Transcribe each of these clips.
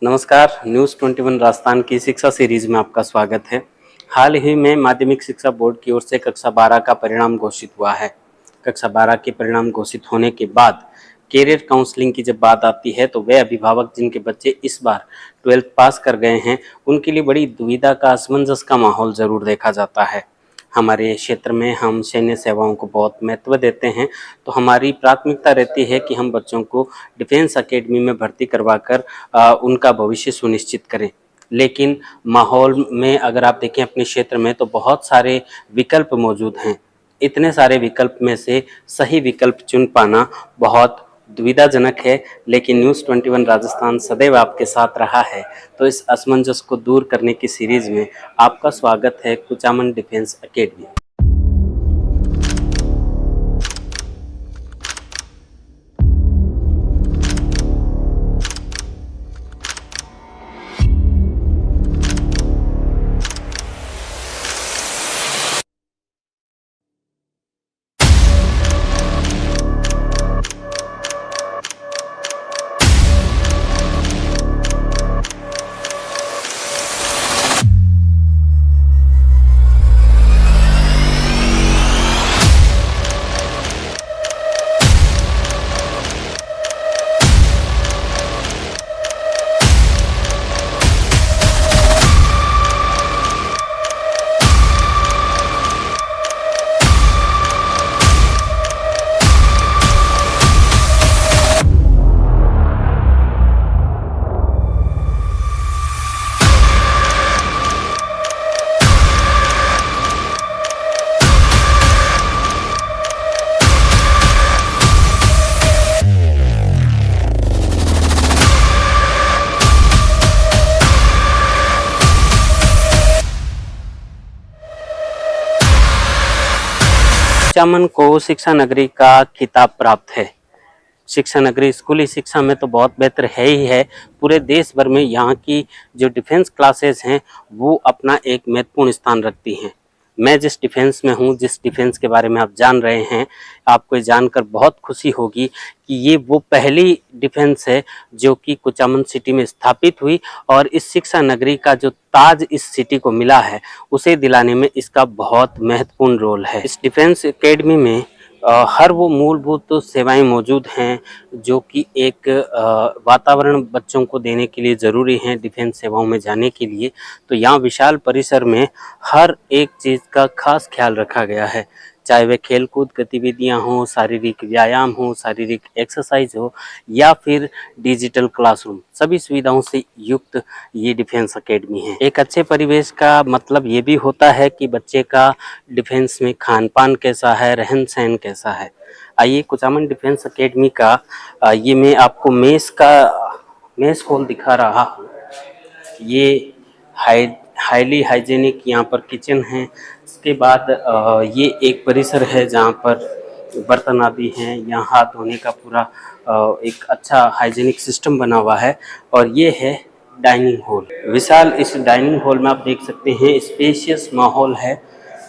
नमस्कार, न्यूज़ 21 राजस्थान की शिक्षा सीरीज में आपका स्वागत है। हाल ही में माध्यमिक शिक्षा बोर्ड की ओर से कक्षा 12 का परिणाम घोषित हुआ है। कक्षा 12 के परिणाम घोषित होने के बाद कैरियर काउंसलिंग की जब बात आती है तो वे अभिभावक जिनके बच्चे इस बार 12th पास कर गए हैं, उनके लिए बड़ी दुविधा का, असमंजस का माहौल ज़रूर देखा जाता है। हमारे क्षेत्र में हम सैन्य सेवाओं को बहुत महत्व देते हैं, तो हमारी प्राथमिकता रहती है कि हम बच्चों को डिफेंस एकेडमी में भर्ती करवाकर उनका भविष्य सुनिश्चित करें। लेकिन माहौल में अगर आप देखें अपने क्षेत्र में तो बहुत सारे विकल्प मौजूद हैं। इतने सारे विकल्प में से सही विकल्प चुन पाना बहुत दुविधाजनक है, लेकिन न्यूज़ 21 राजस्थान सदैव आपके साथ रहा है। तो इस असमंजस को दूर करने की सीरीज में आपका स्वागत है कुचामन डिफेंस एकेडमी। कुचामन को शिक्षा नगरी का खिताब प्राप्त है। शिक्षा नगरी स्कूली शिक्षा में तो बहुत बेहतर है ही है। पूरे देश भर में यहाँ की जो डिफेंस क्लासेस हैं वो अपना एक महत्वपूर्ण स्थान रखती हैं। मैं जिस डिफेंस में हूँ, जिस डिफेंस के बारे में आप जान रहे हैं, आपको जानकर बहुत खुशी होगी कि ये वो पहली डिफेंस है जो कि कुचामन सिटी में स्थापित हुई और इस शिक्षा नगरी का जो ताज इस सिटी को मिला है उसे दिलाने में इसका बहुत महत्वपूर्ण रोल है। इस डिफेंस एकेडमी में हर वो मूलभूत सेवाएं मौजूद हैं जो कि एक वातावरण बच्चों को देने के लिए ज़रूरी हैं डिफेंस सेवाओं में जाने के लिए। तो यहाँ विशाल परिसर में हर एक चीज़ का खास ख्याल रखा गया है, चाहे वे खेलकूद गतिविधियां हों, शारीरिक व्यायाम हो, शारीरिक एक्सरसाइज हो या फिर डिजिटल क्लासरूम, सभी सुविधाओं से युक्त ये डिफेंस एकेडमी है। एक अच्छे परिवेश का मतलब ये भी होता है कि बच्चे का डिफेंस में खान पान कैसा है, रहन सहन कैसा है। आइए कुचामन डिफेंस एकेडमी का ये मैं आपको मेस हॉल दिखा रहा हूँ। ये हाईली हाइजेनिक यहाँ पर किचन है। इसके बाद ये एक परिसर है जहाँ पर बर्तन आदि हैं, यहाँ हाथ धोने का पूरा एक अच्छा हाइजेनिक सिस्टम बना हुआ है। और ये है डाइनिंग हॉल। विशाल इस डाइनिंग हॉल में आप देख सकते हैं स्पेशियस माहौल है,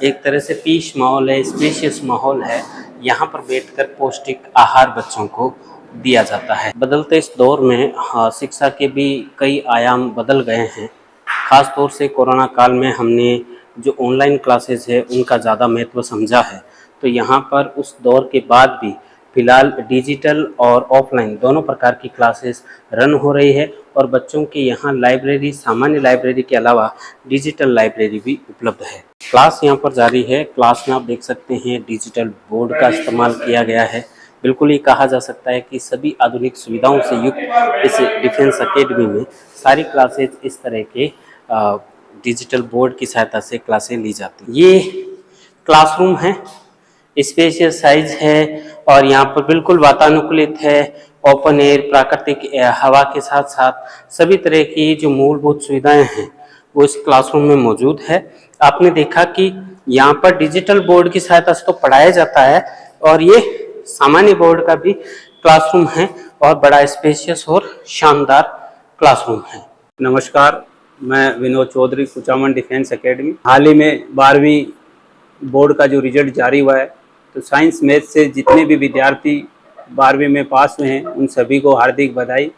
एक तरह से पीस माहौल है, स्पेशियस माहौल है। यहाँ पर बैठकर पौष्टिक आहार बच्चों को दिया जाता है। बदलते इस दौर में शिक्षा के भी कई आयाम बदल गए हैं। ख़ास तौर से कोरोना काल में हमने जो ऑनलाइन क्लासेस है उनका ज़्यादा महत्व समझा है। तो यहाँ पर उस दौर के बाद भी फ़िलहाल डिजिटल और ऑफलाइन दोनों प्रकार की क्लासेस रन हो रही है और बच्चों के यहाँ लाइब्रेरी, सामान्य लाइब्रेरी के अलावा डिजिटल लाइब्रेरी भी उपलब्ध है। क्लास यहाँ पर जारी है। क्लास में आप देख सकते हैं डिजिटल बोर्ड का इस्तेमाल किया गया है। बिल्कुल ही कहा जा सकता है कि सभी आधुनिक सुविधाओं से युक्त इस डिफेंस एकेडमी में सारी क्लासेज इस तरह के डिजिटल बोर्ड की सहायता से क्लासें ली जाती हैं। ये क्लासरूम है, स्पेशियस साइज है और यहाँ पर बिल्कुल वातानुकूलित है। ओपन एयर, प्राकृतिक हवा के साथ साथ सभी तरह की जो मूलभूत सुविधाएं हैं वो इस क्लासरूम में मौजूद है। आपने देखा कि यहाँ पर डिजिटल बोर्ड की सहायता से तो पढ़ाया जाता है और ये सामान्य बोर्ड का भी क्लासरूम है और बड़ा स्पेशियस और शानदार क्लासरूम है। नमस्कार, मैं विनोद चौधरी, कुचामन डिफेंस एकेडमी। हाल ही में 12वीं बोर्ड का जो रिजल्ट जारी हुआ है, तो साइंस मैथ से जितने भी विद्यार्थी 12वीं में पास हुए हैं उन सभी को हार्दिक बधाई।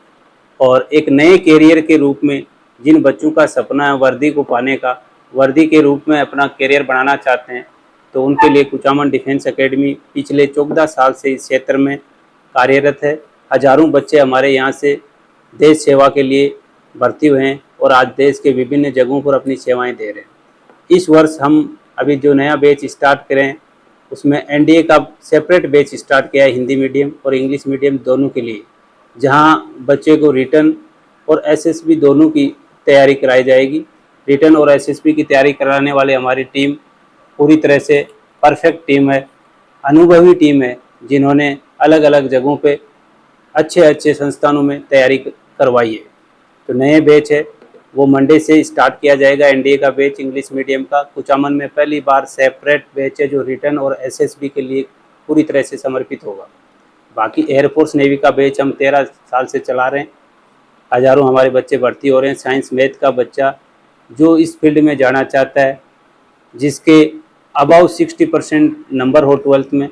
और एक नए कैरियर के रूप में जिन बच्चों का सपना है वर्दी को पाने का, वर्दी के रूप में अपना कैरियर बनाना चाहते हैं, तो उनके लिए कुचामन डिफेंस एकेडमी पिछले 14 साल से इस क्षेत्र में कार्यरत है। हजारों बच्चे हमारे यहाँ से देश सेवा के लिए भर्ती हुए हैं और आज देश के विभिन्न जगहों पर अपनी सेवाएं दे रहे हैं। इस वर्ष हम अभी जो नया बैच स्टार्ट करें उसमें एनडीए का सेपरेट बैच स्टार्ट किया है, हिंदी मीडियम और इंग्लिश मीडियम दोनों के लिए, जहां बच्चे को रिटर्न और एसएसबी दोनों की तैयारी कराई जाएगी। रिटर्न और एसएसबी की तैयारी कराने वाले हमारी टीम पूरी तरह से परफेक्ट टीम है, अनुभवी टीम है, जिन्होंने अलग अलग जगहों पे अच्छे अच्छे संस्थानों में तैयारी करवाई है। तो नए बैच है वो मंडे से स्टार्ट किया जाएगा। एनडीए का बैच इंग्लिश मीडियम का कुचामन में पहली बार सेपरेट बैच है जो रिटर्न और एसएसबी के लिए पूरी तरह से समर्पित होगा। बाकी एयरफोर्स नेवी का बैच हम 13 साल से चला रहे हैं, हज़ारों हमारे बच्चे भर्ती हो रहे हैं। साइंस मैथ का बच्चा जो इस फील्ड में जाना चाहता है, जिसके अबाउ 60% नंबर हो 12th में,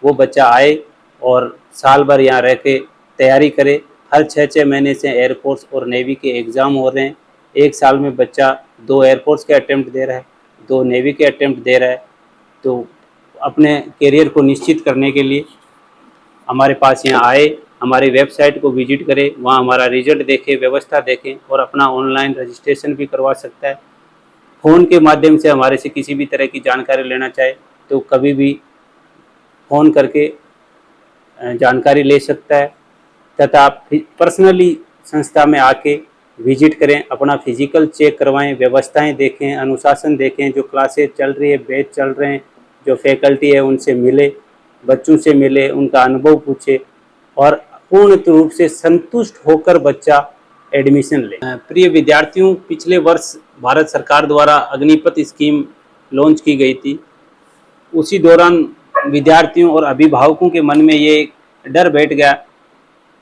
वो बच्चा आए और साल भर यहाँ रह के तैयारी करे। हर 6-6 महीने से एयरफोर्स और नेवी के एग्ज़ाम हो रहे हैं। एक साल में बच्चा 2 एयरफोर्स के अटेम्प्ट दे रहा है, 2 नेवी के अटेम्प्ट दे रहा है। तो अपने करियर को निश्चित करने के लिए हमारे पास यहाँ आए, हमारी वेबसाइट को विजिट करें, वहाँ हमारा रिजल्ट देखें, व्यवस्था देखें और अपना ऑनलाइन रजिस्ट्रेशन भी करवा सकता है। फ़ोन के माध्यम से हमारे से किसी भी तरह की जानकारी लेना चाहे तो कभी भी फ़ोन करके जानकारी ले सकता है, तथा पर्सनली संस्था में आके विजिट करें, अपना फिजिकल चेक करवाएं, व्यवस्थाएं देखें, अनुशासन देखें, जो क्लासेज चल रही है, बैच चल रहे हैं, जो फैकल्टी है उनसे मिले, बच्चों से मिले, उनका अनुभव पूछे और पूर्ण रूप से संतुष्ट होकर बच्चा एडमिशन ले। प्रिय विद्यार्थियों, पिछले वर्ष भारत सरकार द्वारा अग्निपथ स्कीम लॉन्च की गई थी। उसी दौरान विद्यार्थियों और अभिभावकों के मन में ये डर बैठ गया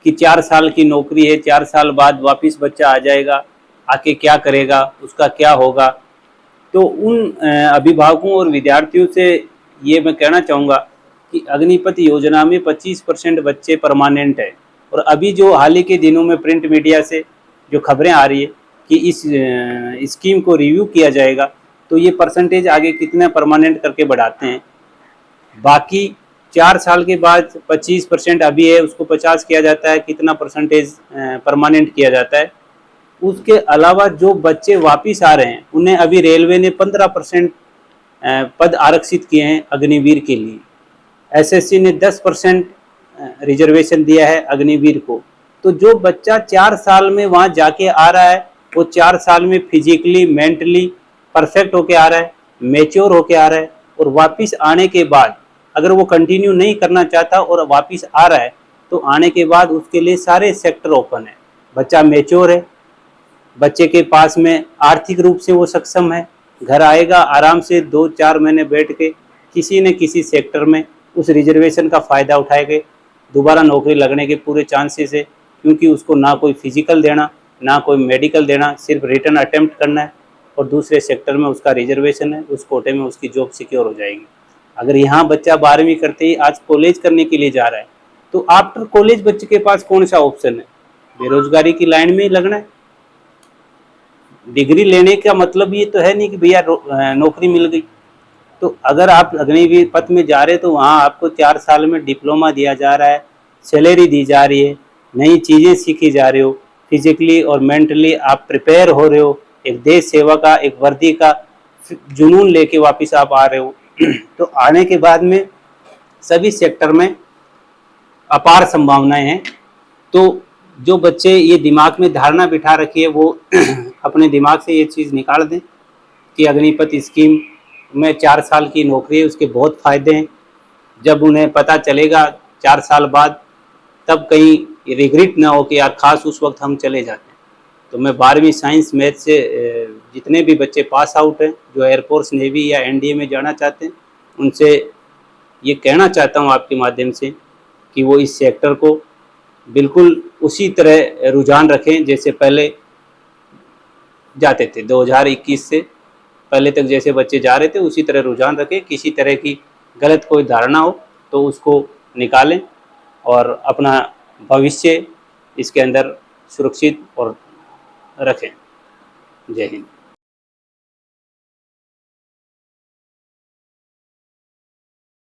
कि 4 साल की नौकरी है, 4 साल बाद वापस बच्चा आ जाएगा, आके क्या करेगा, उसका क्या होगा। तो उन अभिभावकों और विद्यार्थियों से ये मैं कहना चाहूँगा कि अग्निपथ योजना में 25% बच्चे परमानेंट है। और अभी जो हाल ही के दिनों में प्रिंट मीडिया से जो खबरें आ रही है कि इस स्कीम को रिव्यू किया जाएगा, तो ये परसेंटेज आगे कितना परमानेंट करके बढ़ाते हैं। बाकी 4 साल के बाद 25% अभी है, उसको 50 किया जाता है, कितना परसेंटेज परमानेंट किया जाता है। उसके अलावा जो बच्चे वापस आ रहे हैं उन्हें अभी रेलवे ने 15% पद आरक्षित किए हैं अग्निवीर के लिए। एसएससी ने 10% रिजर्वेशन दिया है अग्निवीर को। तो जो बच्चा 4 साल में वहाँ जाके आ रहा है, वो 4 साल में फिजिकली मेंटली परफेक्ट होके आ रहा है, मैच्योर होके आ रहा है, और वापस आने के बाद अगर वो कंटिन्यू नहीं करना चाहता और वापस आ रहा है तो आने के बाद उसके लिए सारे सेक्टर ओपन है। बच्चा मैच्योर है, बच्चे के पास में आर्थिक रूप से वो सक्षम है, घर आएगा आराम से 2-4 महीने बैठ के किसी न किसी सेक्टर में उस रिजर्वेशन का फ़ायदा उठाएगा, दोबारा नौकरी लगने के पूरे चांसेस है, क्योंकि उसको ना कोई फिजिकल देना, ना कोई मेडिकल देना, सिर्फ रिटर्न अटेम्प्ट करना है और दूसरे सेक्टर में उसका रिजर्वेशन है, उस कोटे में उसकी जॉब सिक्योर हो जाएगी। अगर यहाँ बच्चा 12वीं करते ही आज कॉलेज करने के लिए जा रहा है, तो आफ्टर कॉलेज बच्चे के पास कौन सा ऑप्शन है? बेरोजगारी की लाइन में ही लगना है। डिग्री लेने का मतलब ये तो है नहीं कि भैया नौकरी मिल गई। तो अगर आप अग्निवीर पथ में जा रहे हैं तो वहाँ आपको 4 साल में डिप्लोमा दिया जा रहा है, सैलरी दी जा रही है, नई चीज़ें सीखी जा रही हो, फिजिकली और मेंटली आप प्रिपेयर हो रहे हो, एक देश सेवा का, एक वर्दी का जुनून लेके वापस आप आ रहे हो। तो आने के बाद में सभी सेक्टर में अपार संभावनाएं हैं। तो जो बच्चे ये दिमाग में धारणा बिठा रखी है वो अपने दिमाग से ये चीज़ निकाल दें कि अग्निपथ स्कीम में 4 साल की नौकरी है, उसके बहुत फ़ायदे हैं। जब उन्हें पता चलेगा 4 साल बाद, तब कहीं रिग्रेट ना हो कि यार खास उस वक्त हम चले जाते हैं। तो मैं 12वीं साइंस मैथ से जितने भी बच्चे पास आउट हैं जो एयरफोर्स नेवी या एनडीए में जाना चाहते हैं, उनसे ये कहना चाहता हूँ आपके माध्यम से कि वो इस सेक्टर को बिल्कुल उसी तरह रुझान रखें जैसे पहले जाते थे। 2021 से पहले तक जैसे बच्चे जा रहे थे उसी तरह रुझान रखें। किसी तरह की गलत कोई धारणा हो तो उसको निकालें और अपना भविष्य इसके अंदर सुरक्षित और रखें। जय हिंद।